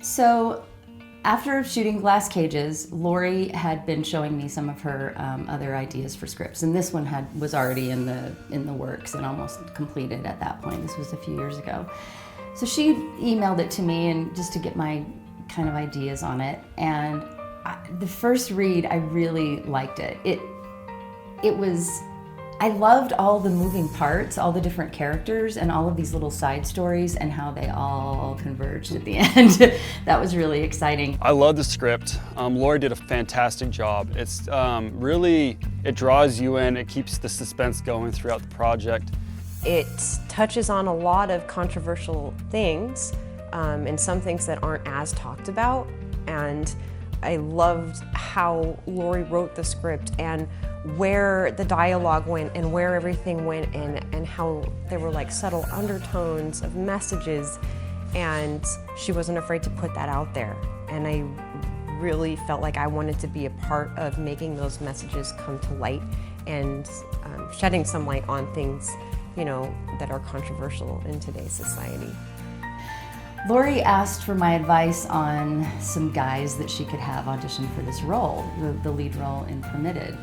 So after shooting Glass Cages, Lori had been showing me some of her other ideas for scripts, and this one was already in the works and almost completed at that point. This was a few years ago. So she emailed it to me and just to get my kind of ideas on it. And the first read, I really liked it. I loved all the moving parts, all the different characters, and all of these little side stories and how they all converged at the end. That was really exciting. I love the script. Lori did a fantastic job. It's it draws you in, it keeps the suspense going throughout the project. It touches on a lot of controversial things and some things that aren't as talked about. And I loved how Lori wrote the script and where the dialogue went and where everything went and how there were like subtle undertones of messages, and she wasn't afraid to put that out there. And I really felt like I wanted to be a part of making those messages come to light and shedding some light on things, you know, that are controversial in today's society. Lori asked for my advice on some guys that she could have audition for this role, the lead role in Permitted.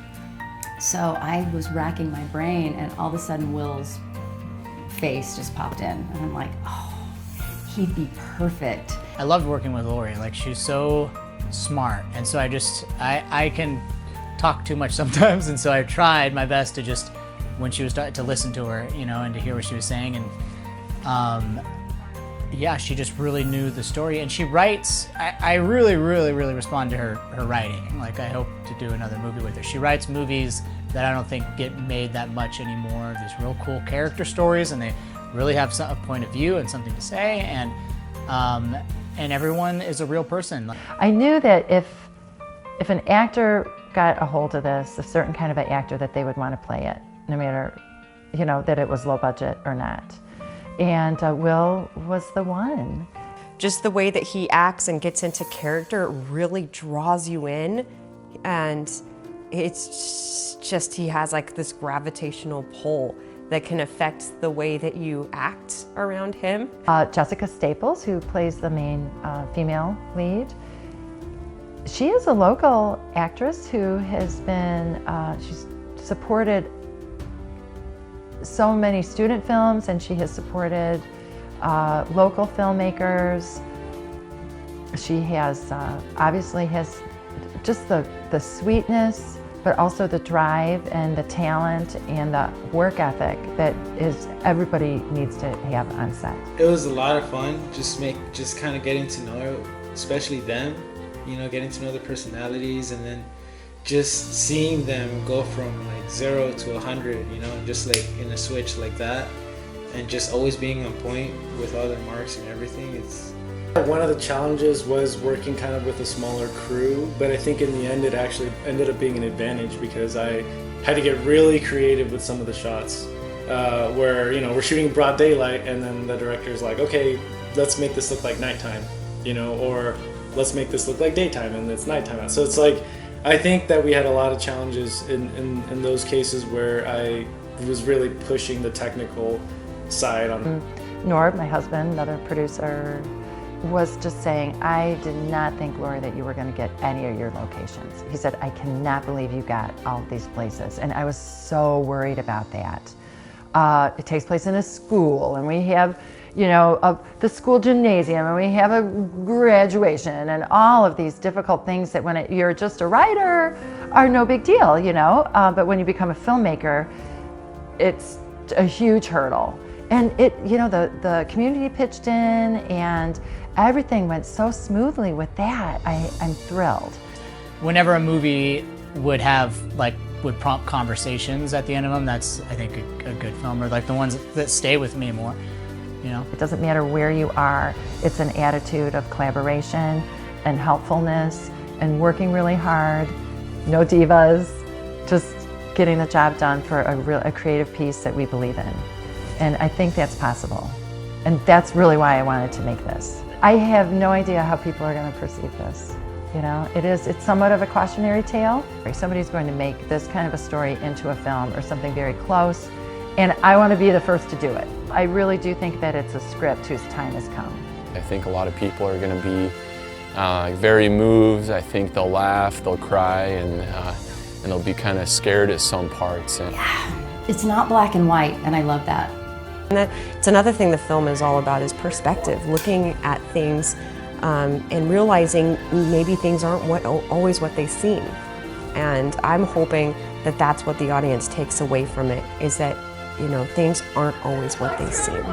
So I was racking my brain, and all of a sudden Will's face just popped in, and I'm like, oh, he'd be perfect. I loved working with Lori. Like, she's so smart, and so I can talk too much sometimes, and so I tried my best to just, when she was starting to listen to her, you know, and to hear what she was saying, and yeah, she just really knew the story, and she writes. I really respond to her writing. Like, I hope to do another movie with her. She writes movies that I don't think get made that much anymore. These real cool character stories, and they really have a point of view and something to say, and everyone is a real person. I knew that if an actor got a hold of this, a certain kind of an actor, that they would want to play it, no matter, you know, that it was low budget or not. And Will was the one. Just the way that he acts and gets into character really draws you in, and it's just, he has like this gravitational pull that can affect the way that you act around him. Jessica Staples, who plays the main female lead, she is a local actress who has been, she's supported so many student films, and she has supported local filmmakers. She has obviously has just the sweetness, but also the drive and the talent and the work ethic that everybody needs to have on set. It was a lot of fun, just kind of getting to know, especially them, you know, getting to know their personalities, and then just seeing them go from like 0 to 100, you know, just like in a switch like that, and just always being on point with all their marks and everything. One of the challenges was working kind of with a smaller crew, but I think in the end it actually ended up being an advantage because I had to get really creative with some of the shots where, you know, we're shooting broad daylight and then the director's like, okay, let's make this look like nighttime, you know, or let's make this look like daytime and it's nighttime. So it's like, I think that we had a lot of challenges in those cases where I was really pushing the technical side on. Norb, my husband, another producer, was just saying, I did not think, Lori, that you were going to get any of your locations. He said, I cannot believe you got all of these places. And I was so worried about that. It takes place in a school, and we have, you know, the school gymnasium, and we have a graduation, and all of these difficult things that when you're just a writer are no big deal, you know, but when you become a filmmaker, it's a huge hurdle. And you know, the community pitched in, and everything went so smoothly with that. I'm thrilled. Whenever a movie would prompt conversations at the end of them, that's, I think, a good film, or like the ones that stay with me more. You know? It doesn't matter where you are, it's an attitude of collaboration and helpfulness and working really hard, no divas, just getting the job done for a creative piece that we believe in. And I think that's possible. And that's really why I wanted to make this. I have no idea how people are going to perceive this. You know, it's somewhat of a cautionary tale. If somebody's going to make this kind of a story into a film or something very close, and I want to be the first to do it. I really do think that it's a script whose time has come. I think a lot of people are going to be very moved. I think they'll laugh, they'll cry, and they'll be kind of scared at some parts. It's not black and white, and I love that. And it's another thing the film is all about, is perspective, looking at things and realizing maybe things aren't always what they seem. And I'm hoping that that's what the audience takes away from it, is that, you know, things aren't always what they seem.